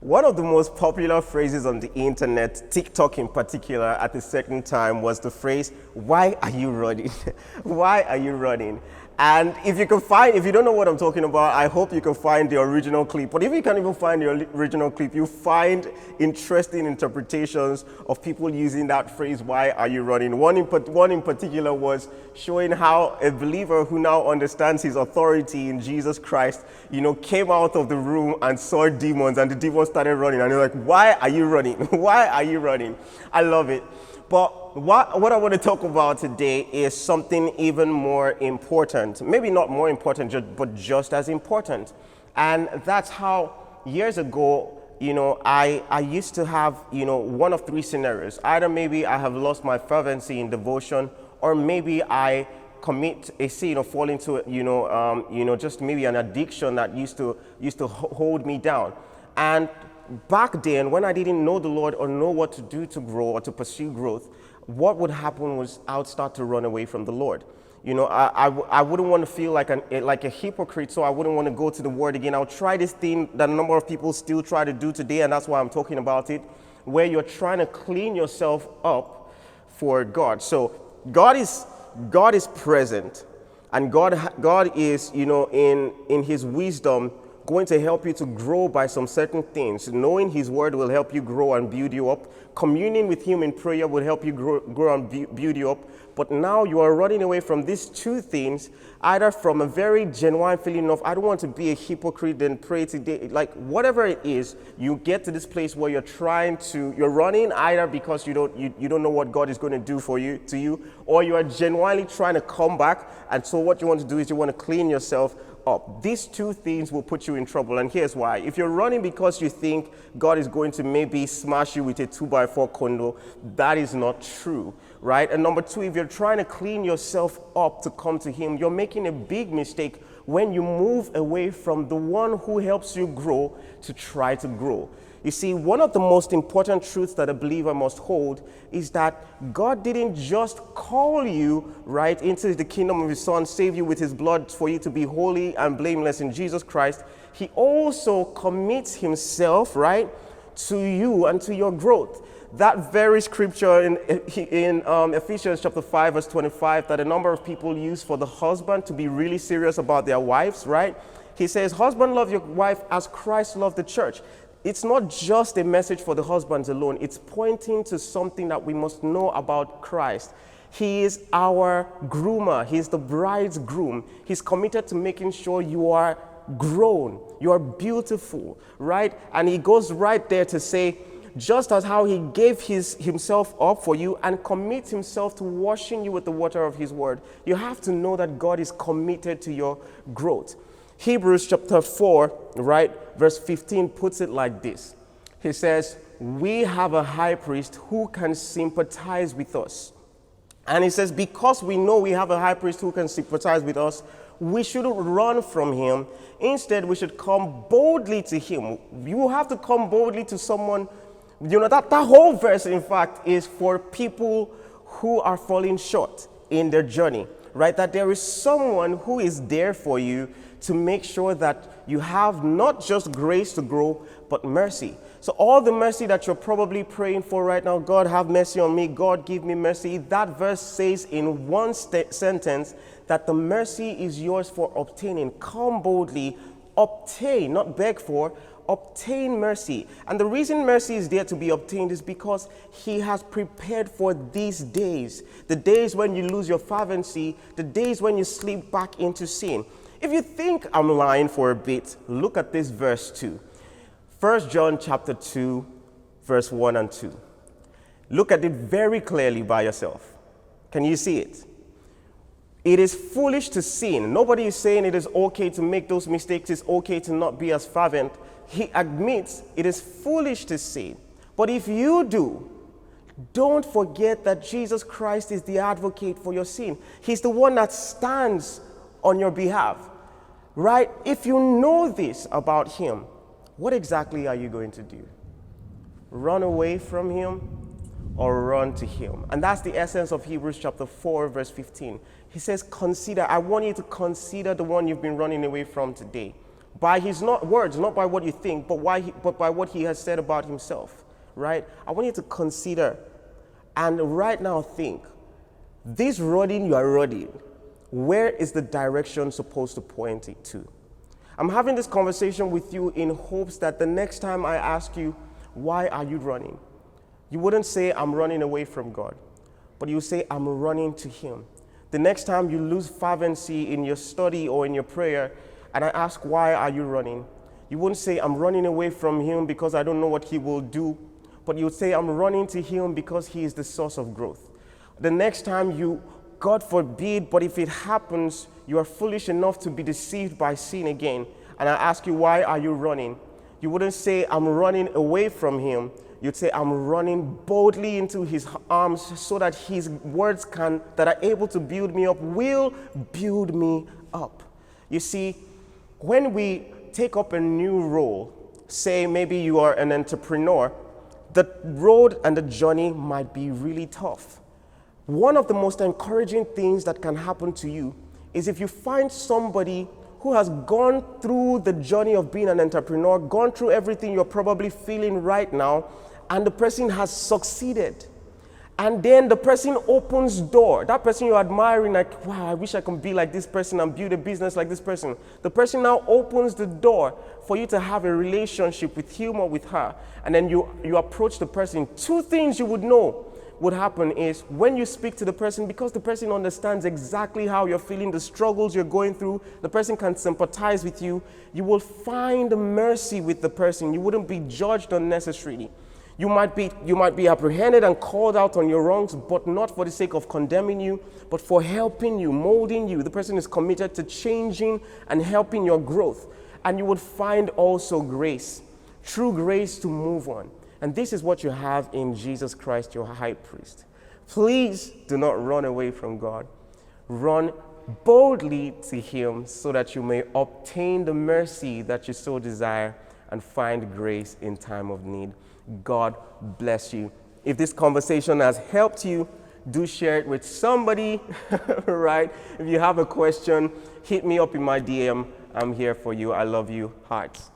One of the most popular phrases on the internet, TikTok in particular, at a certain time was the phrase, "Why are you running?" Why are you running? And if you don't know what I'm talking about, I hope you can find the original clip. But if you can't even find the original clip, you find interesting interpretations of people using that phrase, "Why are you running?" One in particular was showing how a believer who now understands his authority in Jesus Christ, came out of the room and saw demons, and the demons started running, and they're like, "Why are you running? Why are you running?" I love it. But what I want to talk about today is something even more important. Maybe not more important, but just as important. And that's how years ago, I used to have, one of three scenarios. Either maybe I have lost my fervency in devotion, or maybe I commit a sin or fall into, just maybe an addiction that used to hold me down. And back then, when I didn't know the Lord or know what to do to grow or to pursue growth, what would happen was I would start to run away from the Lord. I wouldn't want to feel like a hypocrite, so I wouldn't want to go to the Word again. I'll try this thing that a number of people still try to do today, and that's why I'm talking about it, where you're trying to clean yourself up for God. So God is present, and God is, in His wisdom, going to help you to grow by some certain things. Knowing His Word will help you grow and build you up. Communing with Him in prayer will help you grow and build you up. But now you are running away from these two things, either from a very genuine feeling of, I don't want to be a hypocrite and pray today. Like whatever it is, you get to this place where you're running either because you don't know what God is going to do to you, or you are genuinely trying to come back. And so what you want to do is you want to clean yourself up. These two things will put you in trouble, and here's why. If you're running because you think God is going to maybe smash you with a 2x4 condo, that is not true, right? And number two, if you're trying to clean yourself up to come to Him, you're making a big mistake when you move away from the one who helps you grow to try to grow. You see, one of the most important truths that a believer must hold is that God didn't just call you, right, into the kingdom of His Son, save you with His blood for you to be holy and blameless in Jesus Christ. He also commits Himself, right, to you and to your growth. That very scripture in Ephesians chapter 5, verse 25, that a number of people use for the husband to be really serious about their wives, right? He says, "Husband, love your wife as Christ loved the church." It's not just a message for the husbands alone. It's pointing to something that we must know about Christ. He is our groomer. He's the bride's groom. He's committed to making sure you are grown, you are beautiful, right? And he goes right there to say, just as how He gave Himself up for you and commits Himself to washing you with the water of His word, you have to know that God is committed to your growth. Hebrews chapter 4, right, verse 15 puts it like this. He says, "We have a high priest who can sympathize with us." And he says, because we know we have a high priest who can sympathize with us, we shouldn't run from Him. Instead, we should come boldly to Him. You have to come boldly to someone. That whole verse, in fact, is for people who are falling short in their journey, right? That there is someone who is there for you to make sure that you have not just grace to grow, but mercy. So all the mercy that you're probably praying for right now, God have mercy on me, God give me mercy, that verse says in one sentence that the mercy is yours for obtaining. Come boldly, obtain, not beg for, obtain mercy. And the reason mercy is there to be obtained is because He has prepared for these days, the days when you lose your fervency, the days when you slip back into sin. If you think I'm lying for a bit, look at this verse 2. 1 John chapter 2, verse 1 and 2. Look at it very clearly by yourself. Can you see it? It is foolish to sin. Nobody is saying it is okay to make those mistakes. It's okay to not be as fervent. He admits it is foolish to sin. But if you do, don't forget that Jesus Christ is the advocate for your sin. He's the one that stands on your behalf. Right? If you know this about Him, what exactly are you going to do? Run away from Him or run to Him? And that's the essence of Hebrews chapter 4, verse 15. He says, I want you to consider the one you've been running away from today. by his not words, not by what you think, but by what he has said about himself, right? I want you to consider and right now think, this running you are running, where is the direction supposed to point it to? I'm having this conversation with you in hopes that the next time I ask you, why are you running? You wouldn't say, I'm running away from God, but you say, I'm running to him. The next time you lose fervency in your study or in your prayer, and I ask, why are you running? You wouldn't say, I'm running away from him because I don't know what he will do, but you would say, I'm running to him because he is the source of growth. The next time you, God forbid, but if it happens, you are foolish enough to be deceived by sin again, and I ask you, why are you running? You wouldn't say, I'm running away from him. You'd say, I'm running boldly into his arms so that his words that are able to build me up will build me up. You see, when we take up a new role, say maybe you are an entrepreneur, the road and the journey might be really tough. One of the most encouraging things that can happen to you is if you find somebody who has gone through the journey of being an entrepreneur, gone through everything you're probably feeling right now, and the person has succeeded. And then the person opens door. That person you're admiring, like, wow, I wish I could be like this person and build a business like this person. The person now opens the door for you to have a relationship with him or with her. And then you approach the person. Two things you would know would happen is when you speak to the person, because the person understands exactly how you're feeling, the struggles you're going through, the person can sympathize with you, you will find mercy with the person. You wouldn't be judged unnecessarily. You might be apprehended and called out on your wrongs, but not for the sake of condemning you, but for helping you, molding you. The person is committed to changing and helping your growth. And you would find also grace, true grace to move on. And this is what you have in Jesus Christ, your high priest. Please do not run away from God. Run boldly to him so that you may obtain the mercy that you so desire and find grace in time of need. God bless you. If this conversation has helped you, do share it with somebody, right? If you have a question, hit me up in my DM. I'm here for you. I love you. Hearts.